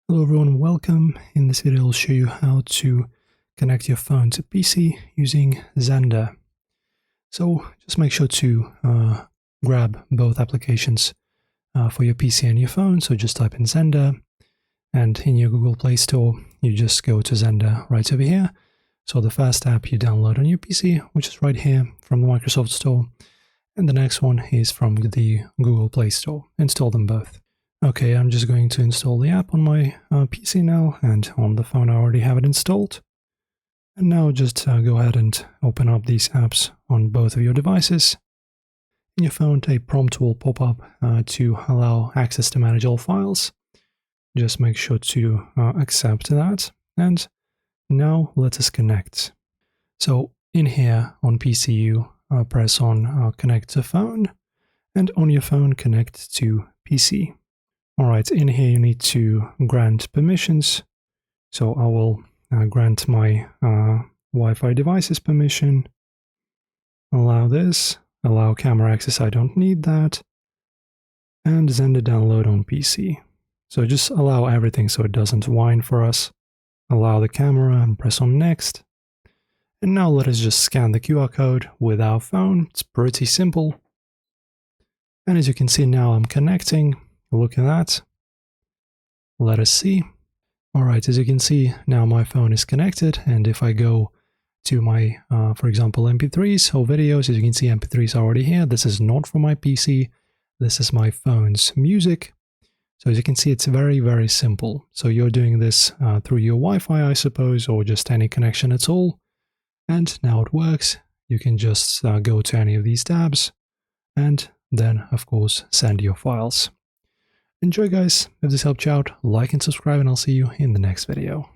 Hello everyone, welcome. In this video I'll show you how to connect your phone to PC using Xender. So just make sure to grab both applications for your PC and your phone. So just type in Xender, and in your Google Play Store you just go to Xender right over here. So the first app you download on your PC, which is right here from the Microsoft Store, and the next one is from the Google Play Store. Install them both. Okay, I'm just going to install the app on my PC now, and on the phone I already have it installed. And now just go ahead and open up these apps on both of your devices. In your phone, a prompt will pop up to allow access to manage all files. Just make sure to accept that, and now let us connect. So in here on PC you press on connect to phone, and on your phone connect to PC. Alright, in here you need to grant permissions. So I will grant my Wi-Fi devices permission. Allow this. Allow camera access, I don't need that. And Zender download on PC. So just allow everything so it doesn't whine for us. Allow the camera and press on next. And now let us just scan the QR code with our phone. It's pretty simple. And as you can see now I'm connecting. Look at that. Let us see. Alright, as you can see, now my phone is connected, and if I go to my, for example, MP3s or videos, as you can see, MP3s are already here. This is not from my PC. This is my phone's music. So as you can see, it's very, very simple. So you're doing this through your Wi-Fi, I suppose, or just any connection at all. And now it works. You can just go to any of these tabs, and then, of course, send your files. Enjoy guys, if this helped you out, like and subscribe, and I'll see you in the next video.